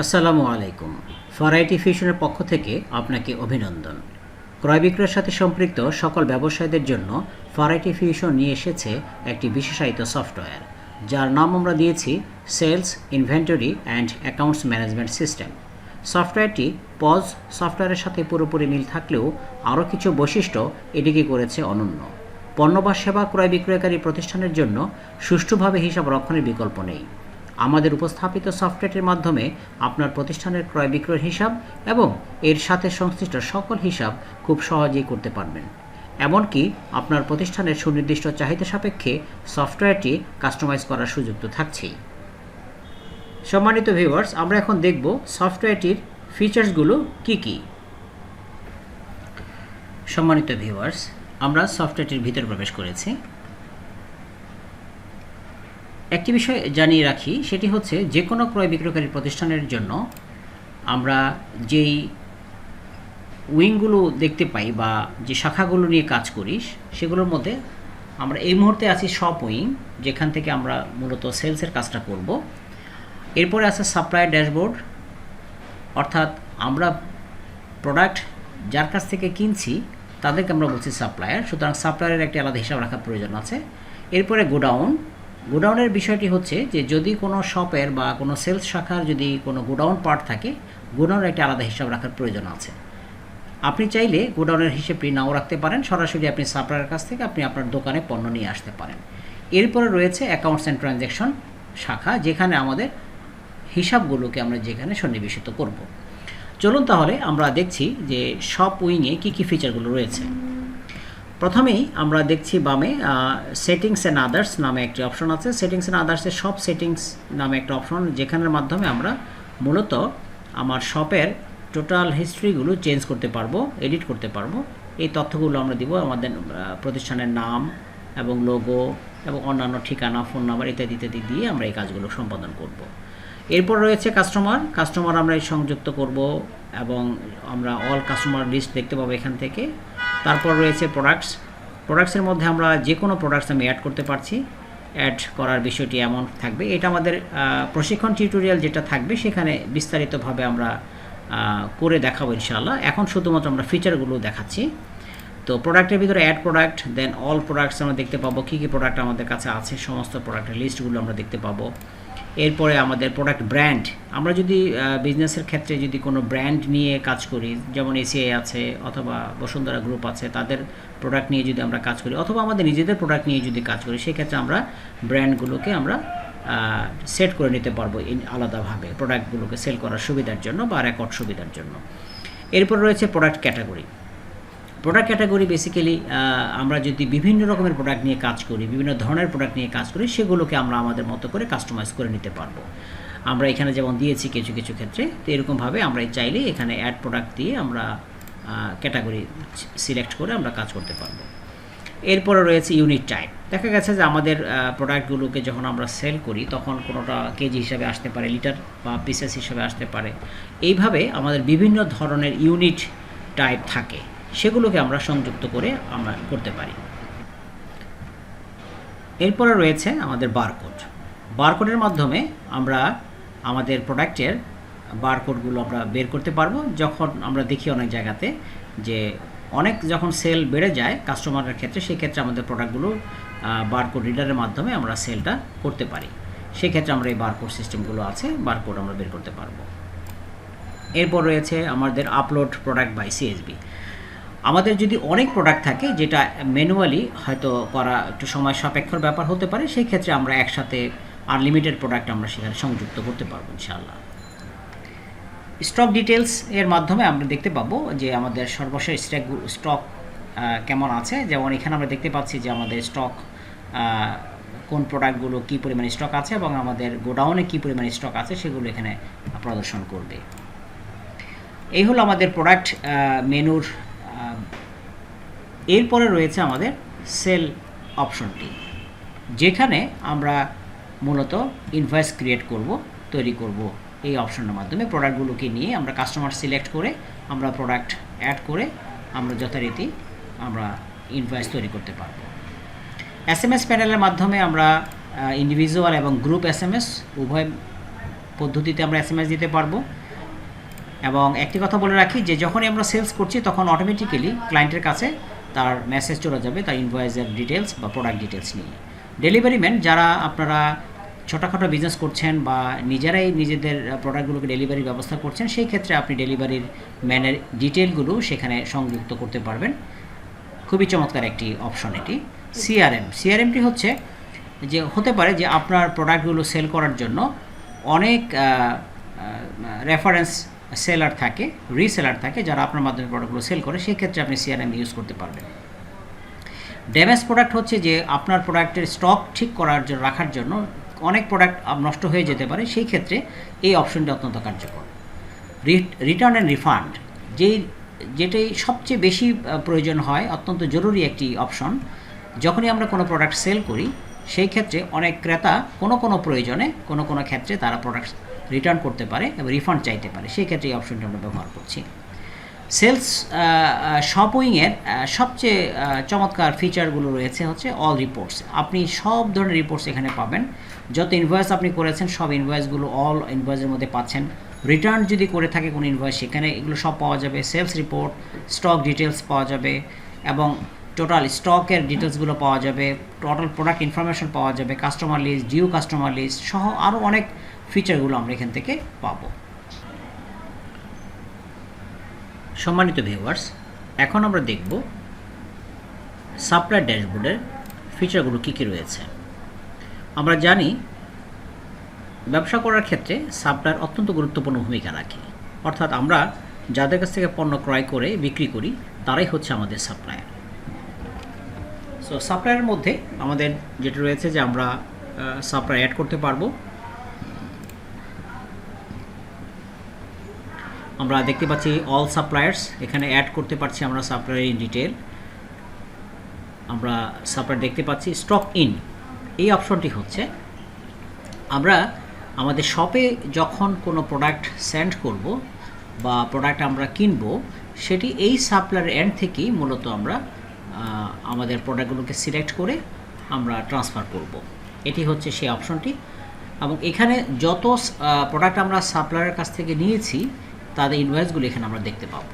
আসসালামু আলাইকুম। ভ্যারাইটি ফিউশনের পক্ষ থেকে আপনাকে অভিনন্দন। ক্রয় বিক্রয়ের সাথে সম্পৃক্ত সকল ব্যবসায়ীদের জন্য ভ্যারাইটি ফিউশন নিয়ে এসেছে একটি বিশেষায়িত সফটওয়্যার, যার নাম আমরা দিয়েছি sales, inventory and accounts management system. সফটওয়্যারটি পজ সফটওয়্যারের সাথে পুরোপুরি মিল থাকলেও আরও কিছু বৈশিষ্ট্য এটিকে করেছে অনন্য। পণ্য বা সেবা ক্রয় বিক্রয়কারী প্রতিষ্ঠানের জন্য সুষ্ঠুভাবে হিসাব রক্ষণের বিকল্প নেই। আমাদের উপস্থাপিত সফটওয়্যারটির মাধ্যমে আপনার প্রতিষ্ঠানের ক্রয় বিক্রয়ের হিসাব এবং এর সাথে সংশ্লিষ্ট সকল হিসাব খুব সহজেই করতে পারবেন। এমনকি আপনার প্রতিষ্ঠানের সুনির্দিষ্ট চাহিদা সাপেক্ষে সফটওয়্যারটি কাস্টমাইজ করার সুযোগ তো থাকছেই। সম্মানিত ভিউয়ার্স, আমরা এখন দেখব সফটওয়্যারটির ফিচার্সগুলো কি কি। সম্মানিত ভিউয়ার্স, আমরা সফটওয়্যারটির ভিতরে প্রবেশ করেছি। একটি বিষয় জানিয়ে রাখি, সেটি হচ্ছে যে কোনো ক্রয় বিক্রয়কারী প্রতিষ্ঠানের জন্য আমরা যেই উইংগুলো দেখতে পাই বা যে শাখাগুলো নিয়ে কাজ করি, সেগুলোর মধ্যে আমরা এই মুহূর্তে আছি শপ উইং, যেখান থেকে আমরা মূলত সেলসের কাজটা করব। এরপরে আছে সাপ্লায়ার ড্যাশবোর্ড, অর্থাৎ আমরা প্রোডাক্ট যার কাছ থেকে কিনছি তাদেরকে আমরা বলছি সাপ্লায়ার, সুতরাং সাপ্লায়ারের একটি আলাদা হিসাব রাখার প্রয়োজন আছে। এরপরে গোডাউনের বিষয়টি হচ্ছে যে যদি কোনো শপের বা কোনো সেলস শাখার যদি কোনো গোডাউন পার্ট থাকে, গোডাউনের একটি আলাদা হিসাব রাখার প্রয়োজন আছে। আপনি চাইলে গোডাউনের হিসেবটি নাও রাখতে পারেন, সরাসরি আপনি সাপ্লায়ারের কাছ থেকে আপনি আপনার দোকানে পণ্য নিয়ে আসতে পারেন। এরপরে রয়েছে অ্যাকাউন্টস অ্যান্ড ট্রানজ্যাকশন শাখা, যেখানে আমাদের হিসাবগুলোকে আমরা যেখানে সন্নিবেশিত করব। চলুন তাহলে আমরা দেখছি যে শপ উইংয়ে কী কী ফিচারগুলো রয়েছে। প্রথমেই আমরা দেখছি বামে সেটিংস অ্যান্ড আদার্স নামে একটি অপশন আছে। সেটিংস অ্যান্ড আদার্সের শপ সেটিংস নামে একটা অপশন, যেখানের মাধ্যমে আমরা মূলত আমার শপের টোটাল হিস্ট্রিগুলো চেঞ্জ করতে পারবো, এডিট করতে পারবো। এই তথ্যগুলো আমরা দিব আমাদের প্রতিষ্ঠানের নাম এবং লোগো এবং অন্যান্য ঠিকানা, ফোন নাম্বার ইত্যাদি ইত্যাদি দিয়ে আমরা এই কাজগুলো সম্পাদন করব। এরপর রয়েছে কাস্টমার আমরা সংযুক্ত করব এবং আমরা অল কাস্টমার লিস্ট দেখতে পাবো এখান থেকে। তারপর রয়েছে প্রোডাক্টসের মধ্যে আমরা যে কোনো প্রোডাক্টস আমি অ্যাড করতে পারছি। অ্যাড করার বিষয়টি এমন থাকবে, এটা আমাদের প্রশিক্ষণ টিউটোরিয়াল যেটা থাকবে সেখানে বিস্তারিতভাবে আমরা করে দেখাবো ইনশাআল্লাহ। এখন শুধুমাত্র আমরা ফিচারগুলো দেখাচ্ছি। তো প্রোডাক্টের ভিতরে অ্যাড প্রোডাক্ট, দেন অল প্রোডাক্টস আমরা দেখতে পাবো, কী কী প্রোডাক্ট আমাদের কাছে আছে, সমস্ত প্রোডাক্টের লিস্টগুলো আমরা দেখতে পাবো। এরপরে আমাদের প্রোডাক্ট ব্র্যান্ড, আমরা যদি বিজনেসের ক্ষেত্রে যদি কোনো ব্র্যান্ড নিয়ে কাজ করি, যেমন এসিআই আছে অথবা বসুন্ধরা গ্রুপ আছে, তাদের প্রোডাক্ট নিয়ে যদি আমরা কাজ করি অথবা আমাদের নিজেদের প্রোডাক্ট নিয়ে যদি কাজ করি, সেক্ষেত্রে আমরা ব্র্যান্ডগুলোকে আমরা সেট করে নিতে পারবো আলাদাভাবে প্রোডাক্টগুলোকে সেল করার সুবিধার জন্য বা রেকর্ড সুবিধার জন্য। এরপর রয়েছে প্রোডাক্ট ক্যাটাগরি। বেসিক্যালি আমরা যদি বিভিন্ন রকমের প্রোডাক্ট নিয়ে কাজ করি, বিভিন্ন ধরনের প্রোডাক্ট নিয়ে কাজ করি, সেগুলোকে আমরা আমাদের মতো করে কাস্টমাইজ করে নিতে পারবো। আমরা এখানে যেমন দিয়েছি কিছু কিছু ক্ষেত্রে, তো এরকমভাবে আমরা চাইলে এখানে অ্যাড প্রোডাক্ট দিয়ে আমরা ক্যাটাগরি সিলেক্ট করে আমরা কাজ করতে পারবো। এরপরে রয়েছে ইউনিট টাইপ। দেখা গেছে যে আমাদের প্রোডাক্টগুলোকে যখন আমরা সেল করি তখন কোনোটা কেজি হিসাবে আসতে পারে, লিটার বা পিসেস হিসাবে আসতে পারে। এইভাবে আমাদের বিভিন্ন ধরনের ইউনিট টাইপ থাকে, সেগুলোকে আমরা সংযুক্ত করে আমরা করতে পারি। এরপরে রয়েছে আমাদের বারকোডের মাধ্যমে আমরা আমাদের প্রোডাক্টের বারকোডগুলো আমরা বের করতে পারবো। যখন আমরা দেখি অনেক জায়গাতে যে যখন সেল বেড়ে যায় কাস্টমারের ক্ষেত্রে, সেই ক্ষেত্রে আমাদের প্রোডাক্টগুলো বারকোড রিডারের মাধ্যমে আমরা সেলটা করতে পারি। সেক্ষেত্রে আমরা এই বারকোড সিস্টেমগুলো আছে, বারকোড আমরা বের করতে পারবো। এরপর রয়েছে আমাদের আপলোড প্রোডাক্ট বাই সিএসবি। আমাদের যদি অনেক প্রোডাক্ট থাকে যেটা ম্যানুয়ালি হয়তো করা একটু সময় সাপেক্ষর ব্যাপার হতে পারে, সেই ক্ষেত্রে আমরা একসাথে আনলিমিটেড প্রোডাক্ট আমরা সেখানে সংযুক্ত করতে পারবো ইনশাআল্লাহ। স্টক ডিটেলস এর মাধ্যমে আমরা দেখতে পাবো যে আমাদের সর্বশেষ স্টক কেমন আছে। যেমন এখানে আমরা দেখতে পাচ্ছি যে আমাদের স্টক কোন প্রোডাক্টগুলো কী পরিমাণে স্টক আছে এবং আমাদের গোডাউনে কী পরিমাণে স্টক আছে সেগুলো এখানে প্রদর্শন করবে। এই হলো আমাদের প্রোডাক্ট মেনুর। এরপরে রয়েছে আমাদের সেল অপশনটি, যেখানে আমরা মূলত ইনভয়েস তৈরি করব এই অপশনের মাধ্যমে। প্রোডাক্টগুলোকে নিয়ে আমরা কাস্টমার সিলেক্ট করে আমরা প্রোডাক্ট অ্যাড করে আমরা যথারীতি আমরা ইনভয়েস তৈরি করতে পারবো। এসএমএস প্যানেলের মাধ্যমে আমরা ইন্ডিভিজুয়াল এবং গ্রুপ এসএমএস উভয় পদ্ধতিতে আমরা SMS দিতে পারবো। এবং একটি কথা বলে রাখি যে যখনই আমরা সেলস করছি তখন অটোমেটিক্যালি ক্লায়েন্টের কাছে তার মেসেজ চলে যাবে তার ইনভয়েসের ডিটেলস বা প্রোডাক্ট ডিটেলস নিয়ে। ডেলিভারি ম্যান যারা আপনারা ছোটোখাটো বিজনেস করছেন বা নিজেরাই নিজেদের প্রোডাক্টগুলোকে ডেলিভারির ব্যবস্থা করছেন, সেই ক্ষেত্রে আপনি ডেলিভারির ম্যানের ডিটেলগুলো সেখানে সংযুক্ত করতে পারবেন। খুবই চমৎকার একটি অপশন এটি। সিআরএমটি হচ্ছে যে হতে পারে যে আপনার প্রোডাক্টগুলো সেল করার জন্য অনেক রেফারেন্স সেলার থাকে, রিসেলার থাকে যারা আপনার মাধ্যমে প্রোডাক্টগুলো সেল করে, সেই ক্ষেত্রে আপনি সিআরএম ইউজ করতে পারবেন। ড্যামেজ প্রোডাক্ট হচ্ছে যে আপনার প্রোডাক্টের স্টক ঠিক করার জন্য রাখার জন্য অনেক প্রোডাক্ট নষ্ট হয়ে যেতে পারে, সেই ক্ষেত্রে এই অপশনটি অত্যন্ত কার্যকর। রিটার্ন অ্যান্ড রিফান্ড যেটাই সবচেয়ে বেশি প্রয়োজন হয়, অত্যন্ত জরুরি একটি অপশন। যখনই আমরা কোনো প্রোডাক্ট সেল করি সেই ক্ষেত্রে অনেক ক্রেতা কোনো প্রয়োজনে কোনো ক্ষেত্রে তারা প্রোডাক্ট রিটার্ন করতে পারে এবং রিফান্ড চাইতে পারে, সেই ক্ষেত্রে এই অপশনটি আমরা ব্যবহার করছি। সেলস শপিংয়ের সবচেয়ে চমৎকার ফিচারগুলো রয়েছে হচ্ছে অল রিপোর্টস। আপনি সব ধরনের রিপোর্টস এখানে পাবেন, যত ইনভয়েস আপনি করেছেন সব ইনভয়েসগুলো অল ইনভয়েসের মধ্যে পাচ্ছেন। রিটার্ন যদি করে থাকে কোনো ইনভয়েস সেখানে এগুলো সব পাওয়া যাবে। সেলস রিপোর্ট, স্টক ডিটেলস পাওয়া যাবে এবং টোটাল স্টকের ডিটেলসগুলো পাওয়া যাবে, টোটাল প্রোডাক্ট ইনফরমেশন পাওয়া যাবে, customer list, due customer list সহ আরও অনেক ফিচারগুলো আমরা এখান থেকে পাবো। সম্মানিত ভিউয়ার্স, এখন আমরা দেখব সাপ্লায়ার ড্যাশবোর্ডের ফিচারগুলো কী কী রয়েছে। আমরা জানি ব্যবসা করার ক্ষেত্রে সাপ্লায়ার অত্যন্ত গুরুত্বপূর্ণ ভূমিকা রাখে, অর্থাৎ আমরা যাদের কাছ থেকে পণ্য ক্রয় করে বিক্রি করি তারাই হচ্ছে আমাদের সাপ্লায়ার। সো সাপ্লায়ারের মধ্যে আমাদের যেটা রয়েছে যে আমরা সাপ্লায়ার অ্যাড করতে পারবো। আমরা দেখতে পাচ্ছি অল সাপ্লায়ার্স, এখানে অ্যাড করতে পারছি আমরা সাপ্লায়ার ইন ডিটেল। আমরা সাপ্লায়ার দেখতে পাচ্ছি স্টক ইন, এই অপশনটি হচ্ছে আমরা আমাদের শপে যখন কোনো প্রোডাক্ট সেন্ড করব বা প্রোডাক্ট আমরা কিনব, সেটি এই সাপ্লায়ার এন্ড থেকেই মূলত আমরা আমাদের প্রোডাক্টগুলোকে সিলেক্ট করে আমরা ট্রান্সফার করব। এটি হচ্ছে সেই অপশনটি। এবং এখানে যত প্রোডাক্ট আমরা সাপ্লায়ারের কাছ থেকে নিয়েছি তাদের ইনভয়েসগুলো এখানে আমরা দেখতে পাবো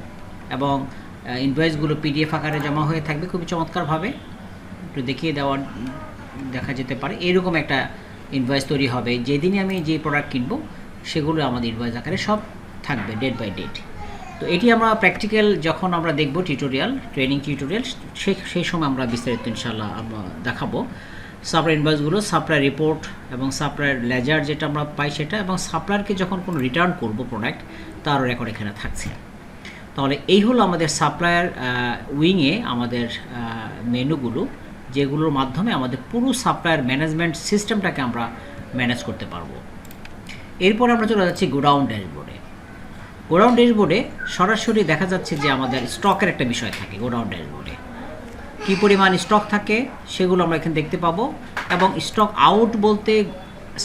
এবং ইনভয়েসগুলো পিডিএফ আকারে জমা হয়ে থাকবে খুবই চমৎকারভাবে। একটু দেখিয়ে দেখা যেতে পারে এরকম একটা ইনভয়েস তৈরি হবে। যেদিনই আমি যে প্রোডাক্ট কিনবো সেগুলো আমাদের ইনভয়েস আকারে সব থাকবে ডেট বাই ডেট। তো এটি আমরা প্র্যাকটিক্যাল যখন আমরা দেখব ট্রেনিং টিউটোরিয়াল, সেই সময় আমরা বিস্তারিত ইনশাআল্লাহ আমরা দেখাবো। সাপ্লায়ার ইনভয়েসগুলো, সাপ্লায়ার রিপোর্ট এবং সাপ্লায়ার লেজার যেটা আমরা পাই সেটা, এবং সাপ্লায়ারকে যখন কোনো রিটার্ন করব প্রোডাক্ট তারও রেকর্ড এখানে থাকছে। তাহলে এই হলো আমাদের সাপ্লায়ার উইংয়ে আমাদের মেনুগুলো, যেগুলোর মাধ্যমে আমাদের পুরো সাপ্লায়ার ম্যানেজমেন্ট সিস্টেমটাকে আমরা ম্যানেজ করতে পারবো। এরপরে আমরা চলে যাচ্ছি গোডাউন ড্যাশবোর্ডে। গোডাউন ড্যাশবোর্ডে সরাসরি দেখা যাচ্ছে যে আমাদের স্টকের একটা বিষয় থাকে। গোডাউন ড্যাশবোর্ডে কী পরিমাণ স্টক থাকে সেগুলো আমরা এখানে দেখতে পাবো, এবং স্টক আউট বলতে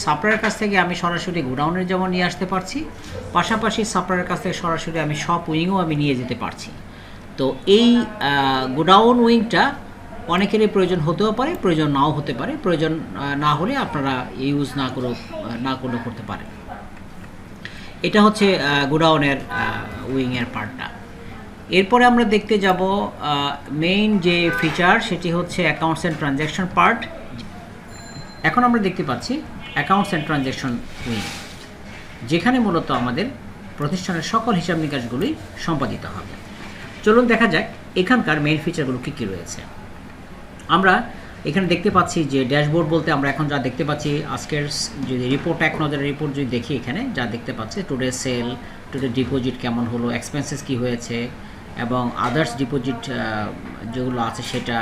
সাপ্লায়ারের কাছ থেকে আমি সরাসরি গোডাউনের যেমন নিয়ে আসতে পারছি, পাশাপাশি সাপ্লায়ারের কাছ থেকে সরাসরি আমি শপ উইংও আমি নিয়ে যেতে পারছি। তো এই গোডাউন উইংটা অনেকেরই প্রয়োজন হতেও পারে, প্রয়োজন নাও হতে পারে। প্রয়োজন না হলে আপনারা ইউজ না করলেও করতে পারেন। এটা হচ্ছে গোডাউনের উইংয়ের পার্টটা। এরপরে আমরা দেখতে যাব মেইন যে ফিচার, সেটি হচ্ছে অ্যাকাউন্টস অ্যান্ড ট্রানজ্যাকশন পার্ট। এখন আমরা দেখতে পাচ্ছি অ্যাকাউন্টস অ্যান্ড ট্রানজ্যাকশন উইং, যেখানে মূলত আমাদের প্রতিষ্ঠানের সকল হিসাব নিকাশগুলোই সম্পাদিত হবে। চলুন দেখা যাক এখানকার মেইন ফিচারগুলো কী কী রয়েছে। আমরা এখানে দেখতে পাচ্ছি যে ড্যাশবোর্ড বলতে আমরা এখন যা দেখতে পাচ্ছি, আজকের যদি রিপোর্ট, এক নজরের রিপোর্ট যদি দেখি, এখানে যা দেখতে পাচ্ছি টুডে সেল, টুডে ডিপোজিট কেমন হলো, এক্সপেন্সেস কী হয়েছে, এবং আদার্স ডিপোজিট যেগুলো আছে সেটা,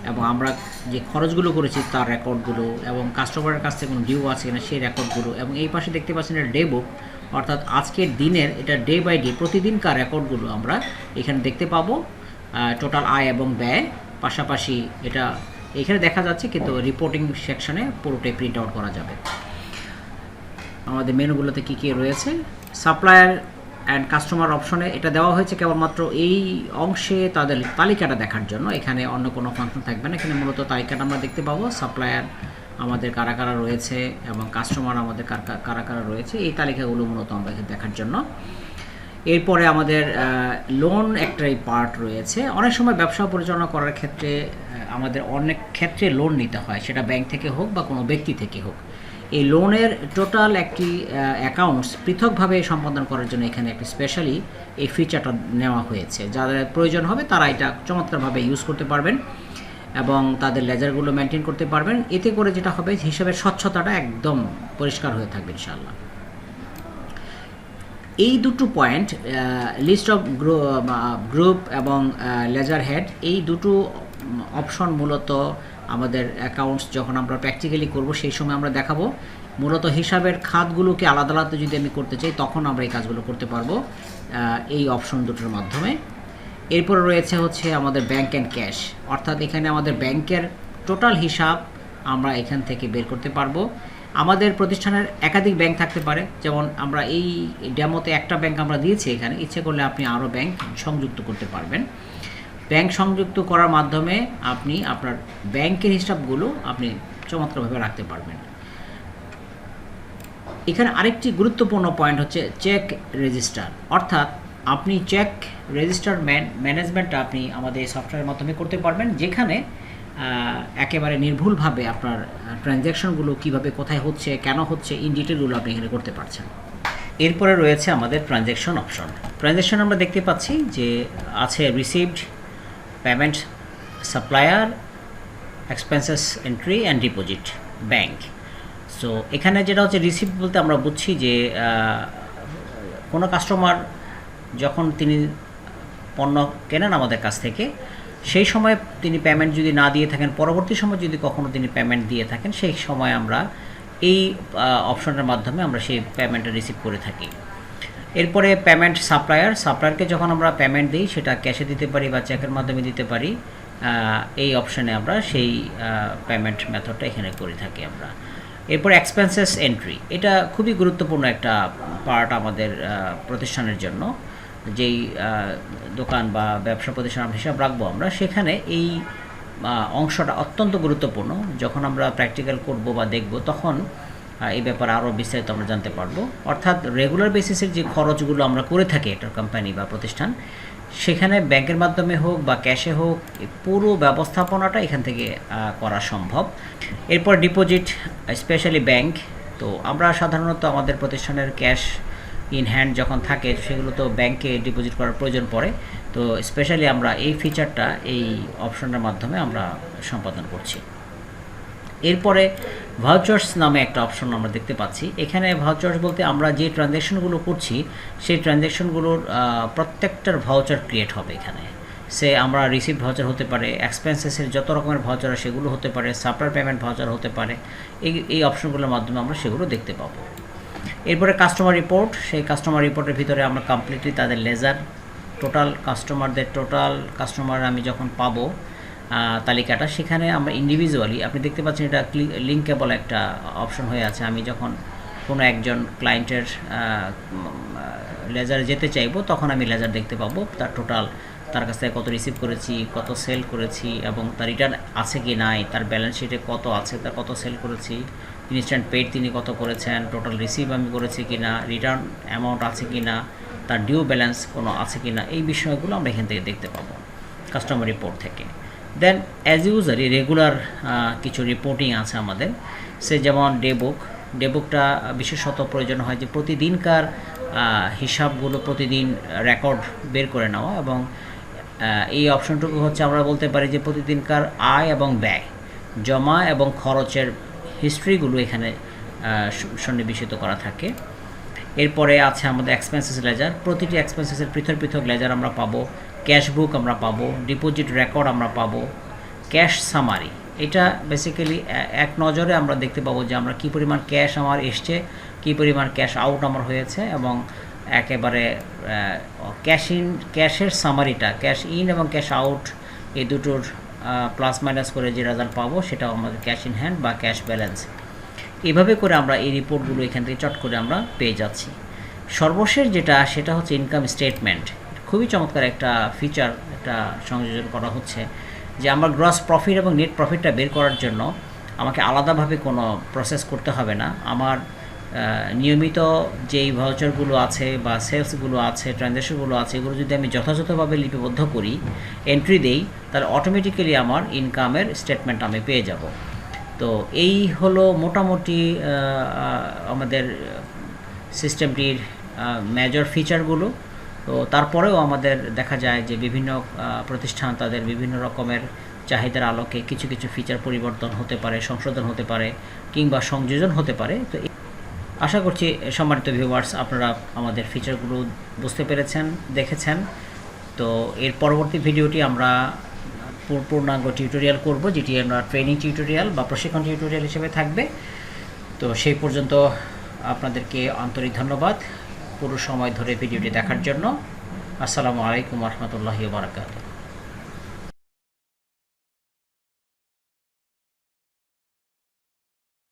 এবং আমরা যে খরচগুলো করেছি তার রেকর্ডগুলো, এবং কাস্টমারের কাছ থেকে কোনো ডিউ আছে কিনা সেই রেকর্ডগুলো, এবং এই পাশে দেখতে পাচ্ছেন এটা ডে বুক, অর্থাৎ আজকের দিনের এটা ডে বাই ডে প্রতিদিনকার রেকর্ডগুলো আমরা এখানে দেখতে পাবো। টোটাল আয় এবং ব্যয়, পাশাপাশি এটা এখানে দেখা যাচ্ছে, কিন্তু রিপোর্টিং সেকশনে পুরোটাই প্রিন্ট আউট করা যাবে। আমাদের মেনুগুলোতে কী কী রয়েছে, সাপ্লায়ার অ্যান্ড কাস্টমার অপশনে এটা দেওয়া হয়েছে কেবলমাত্র এই অংশে তাদের তালিকাটা দেখার জন্য। এখানে অন্য কোনো ফাংশন থাকবে না, এখানে মূলত তালিকাটা আমরা দেখতে পাবো। সাপ্লায়ার আমাদের কারা কারা রয়েছে এবং কাস্টমার আমাদের কারা কারা রয়েছে, এই তালিকাগুলো মূলত আমরা দেখার জন্য। এরপরে আমাদের লোন একটাই পার্ট রয়েছে। অনেক সময় ব্যবসা পরিচালনা করার ক্ষেত্রে আমাদের অনেক ক্ষেত্রে লোন নিতে হয়, সেটা ব্যাংক থেকে হোক বা কোনো ব্যক্তি থেকে হোক। এই লোনের টোটাল একটি অ্যাকাউন্টস পৃথকভাবে সম্পাদন করার জন্য এখানে একটি স্পেশালি এই ফিচারটা নেওয়া হয়েছে। যাদের প্রয়োজন হবে তারা এটা চমৎকারভাবে ইউজ করতে পারবেন এবং তাদের লেজারগুলো মেনটেন করতে পারবেন। এতে করে যেটা হবে, হিসাবের স্বচ্ছতাটা একদম পরিষ্কার হয়ে থাকবে ইনশাআল্লাহ। এই দুটো পয়েন্ট, লিস্ট অফ গ্রুপ এবং লেজার হেড, এই দুটো অপশন মূলত আমাদের অ্যাকাউন্টস যখন আমরা প্র্যাকটিক্যালি করব সেই সময় আমরা দেখাবো। মূলত হিসাবের খাতগুলোকে আলাদা আলাদা যদি আমি করতে চাই তখন আমরা এই কাজগুলো করতে পারবো এই অপশন দুটোর মাধ্যমে। এরপরে রয়েছে হচ্ছে আমাদের ব্যাংক অ্যান্ড ক্যাশ, অর্থাৎ এখানে আমাদের ব্যাংকের টোটাল হিসাব আমরা এখান থেকে বের করতে পারবো। আমাদের প্রতিষ্ঠানের একাধিক ব্যাংক থাকতে পারে, যেমন আমরা এই ডেমোতে একটা ব্যাংক আমরা দিয়েছি, এখানে ইচ্ছে করলে আপনি আরও ব্যাংক সংযুক্ত করতে পারবেন। ব্যাংক সংযুক্ত করার মাধ্যমে আপনি আপনার ব্যাংকের হিসাবগুলো আপনি চমৎকারভাবে রাখতে পারবেন। এখানে আরেকটি গুরুত্বপূর্ণ পয়েন্ট হচ্ছে চেক রেজিস্টার, অর্থাৎ আপনি চেক রেজিস্টার ম্যানেজমেন্টটা আপনি আমাদের এই সফটওয়্যারের মাধ্যমে করতে পারবেন, যেখানে একেবারে নির্ভুলভাবে আপনার ট্রানজ্যাকশনগুলো কীভাবে কোথায় হচ্ছে, কেন হচ্ছে, ইন ডিটেলগুলো আপনি এখানে করতে পারছেন। এরপরে রয়েছে আমাদের ট্রানজ্যাকশন অপশন। ট্রানজ্যাকশন আমরা দেখতে পাচ্ছি যে আছে received, payment, supplier, expenses entry and deposit, bank. So এখানে যেটা হচ্ছে রিসিভ বলতে আমরা বুঝছি যে কোনো কাস্টমার যখন তিনি পণ্য কেনেন আমাদের কাছ থেকে, সেই সময় তিনি পেমেন্ট যদি না দিয়ে থাকেন, পরবর্তী সময় যদি কখনও তিনি পেমেন্ট দিয়ে থাকেন, সেই সময় আমরা এই অপশনের মাধ্যমে আমরা সেই পেমেন্টটা রিসিভ করে থাকি। এরপরে পেমেন্ট সাপ্লায়ারকে যখন আমরা পেমেন্ট দিই, সেটা ক্যাশে দিতে পারি বা চেকের মাধ্যমে দিতে পারি। এই অপশানে আমরা সেই পেমেন্ট মেথডটা এখানে করে থাকি আমরা। এরপর এক্সপেন্সেস এন্ট্রি, এটা খুবই গুরুত্বপূর্ণ একটা পার্ট আমাদের প্রতিষ্ঠানের জন্য। যেই দোকান বা ব্যবসা প্রতিষ্ঠান হিসাব রাখবো আমরা, সেখানে এই অংশটা অত্যন্ত গুরুত্বপূর্ণ। যখন আমরা প্র্যাকটিক্যাল করব বা দেখব, তখন এই ব্যাপারে আরও বিস্তারিত আমরা জানতে পারবো। অর্থাৎ রেগুলার বেসিসের যে খরচগুলো আমরা করে থাকি একটা কোম্পানি বা প্রতিষ্ঠান, সেখানে ব্যাংকের মাধ্যমে হোক বা ক্যাশে হোক, পুরো ব্যবস্থাপনাটা এখান থেকে করা সম্ভব। এরপর ডিপোজিট, স্পেশালি ব্যাংক। তো আমরা সাধারণত আমাদের প্রতিষ্ঠানের ক্যাশ ইন হ্যান্ড যখন থাকে, সেগুলো তো ব্যাংকে ডিপোজিট করার প্রয়োজন পড়ে। তো স্পেশালি আমরা এই ফিচারটা এই অপশনের মাধ্যমে আমরা সম্পাদন করছি। এরপরে ভাউচার্স নামে একটা অপশন আমরা দেখতে পাচ্ছি। এখানে ভাউচার্স বলতে আমরা যে ট্রানজ্যাকশনগুলো করছি, সেই ট্রানজ্যাকশনগুলোর প্রত্যেকটার ভাউচার ক্রিয়েট হবে এখানে। আমরা রিসিভ ভাউচার হতে পারে, এক্সপেন্সেসের যত রকমের ভাউচার সেগুলো হতে পারে, সাপ্লায়ার পেমেন্ট ভাউচার হতে পারে। এই অপশনগুলোর মাধ্যমে আমরা সেগুলো দেখতে পাবো। এরপরে কাস্টমার রিপোর্ট, সেই কাস্টমার রিপোর্টের ভিতরে আমরা কমপ্লিটলি তাদের লেজার, টোটাল কাস্টমার আমি যখন পাবো তালিকাটা, সেখানে আমরা ইন্ডিভিজুয়ালি, আপনি দেখতে পাচ্ছেন এটা লিঙ্কেবল একটা অপশন হয়ে আছে। আমি যখন কোনো একজন ক্লায়েন্টের লেজারে যেতে চাইবো, তখন আমি লেজার দেখতে পাবো, তার টোটাল, তার কাছ থেকে কত রিসিভ করেছি, কত সেল করেছি, এবং তার রিটার্ন আছে কি নাই, তার ব্যালেন্স শিটে কত আছে, তার কত সেল করেছি, ইনস্ট্যান্ট পেড তিনি কত করেছেন, টোটাল রিসিভ আমি করেছি কি না, রিটার্ন অ্যামাউন্ট আছে কি না, তার ডিউ ব্যালেন্স কোনো আছে কি না, এই বিষয়গুলো আমরা এখান থেকে দেখতে পাবো কাস্টমার রিপোর্ট থেকে। দেন অ্যাজ ইউজারই রেগুলার কিছু রিপোর্টিং আছে আমাদের। যেমন ডেবুকটা বিশেষত প্রয়োজন হয় যে প্রতিদিনকার হিসাবগুলো প্রতিদিন রেকর্ড বের করে নেওয়া, এবং এই অপশনটুকু হচ্ছে আমরা বলতে পারি যে প্রতিদিনকার আয় এবং ব্যয়, জমা এবং খরচের হিস্ট্রিগুলো এখানে সন্নিবেশিত করা থাকে। এরপরে আছে আমাদের এক্সপেন্সেস লেজার, প্রতিটি এক্সপেন্সেসের পৃথক পৃথক লেজার আমরা পাবো, ক্যাশ বুক আমরা পাবো, ডিপোজিট রেকর্ড আমরা পাবো, ক্যাশ সামারি। এটা বেসিক্যালি এক নজরে আমরা দেখতে পাবো যে আমরা কী পরিমাণ ক্যাশ আমার এসছে, কী পরিমাণ ক্যাশ আউট আমার হয়েছে, এবং একেবারে ক্যাশের সামারিটা, ক্যাশ ইন এবং ক্যাশ আউট এই দুটোর প্লাস মাইনাস করে যে রেজাল্ট পাবো, সেটাও আমাদের ক্যাশ ইন হ্যান্ড বা ক্যাশ ব্যালেন্স। এভাবে করে আমরা এই রিপোর্টগুলো এখান থেকে চট করে আমরা পেয়ে যাচ্ছি। সর্বশেষ সেটা হচ্ছে ইনকাম স্টেটমেন্ট। খুবই চমৎকার একটা ফিচার, একটা সংযোজন করা হচ্ছে যে আমরা গ্রস প্রফিট এবং নেট প্রফিটটা বের করার জন্য আমাকে আলাদাভাবে কোনো প্রসেস করতে হবে না। আমার নিয়মিত যেই ভাউচারগুলো আছে বা সেলসগুলো আছে, ট্রানজ্যাকশনগুলো আছে, এগুলো যদি আমি যথাযথভাবে লিপিবদ্ধ করি, এন্ট্রি দেই, তাহলে অটোমেটিক্যালি আমার ইনকামের স্টেটমেন্ট আমি পেয়ে যাব। তো এই হলো মোটামুটি আমাদের সিস্টেমটির মেজর ফিচারগুলো। তো তারপরেও আমাদের দেখা যায় যে বিভিন্ন প্রতিষ্ঠান তাদের বিভিন্ন রকমের চাহিদার আলোকে কিছু কিছু ফিচার পরিবর্তন হতে পারে, সংশোধন হতে পারে, কিংবা সংযোজন হতে পারে। তো আশা করছি সম্মানিত ভিউয়ার্স, আপনারা আমাদের ফিচারগুলো বুঝতে পেরেছেন, দেখেছেন। তো এর পরবর্তী ভিডিওটি আমরা পূর্ণাঙ্গ টিউটোরিয়াল করব, যেটি আমরা ট্রেনিং টিউটোরিয়াল বা প্রশিক্ষণ টিউটোরিয়াল হিসেবে থাকবে। তো সেই পর্যন্ত আপনাদেরকে আন্তরিক ধন্যবাদ পুরো সময় ধরে ভিডিওটি দেখার জন্য। আসসালামু আলাইকুম ওয়া রাহমাতুল্লাহি ওয়া বারাকাতুহু।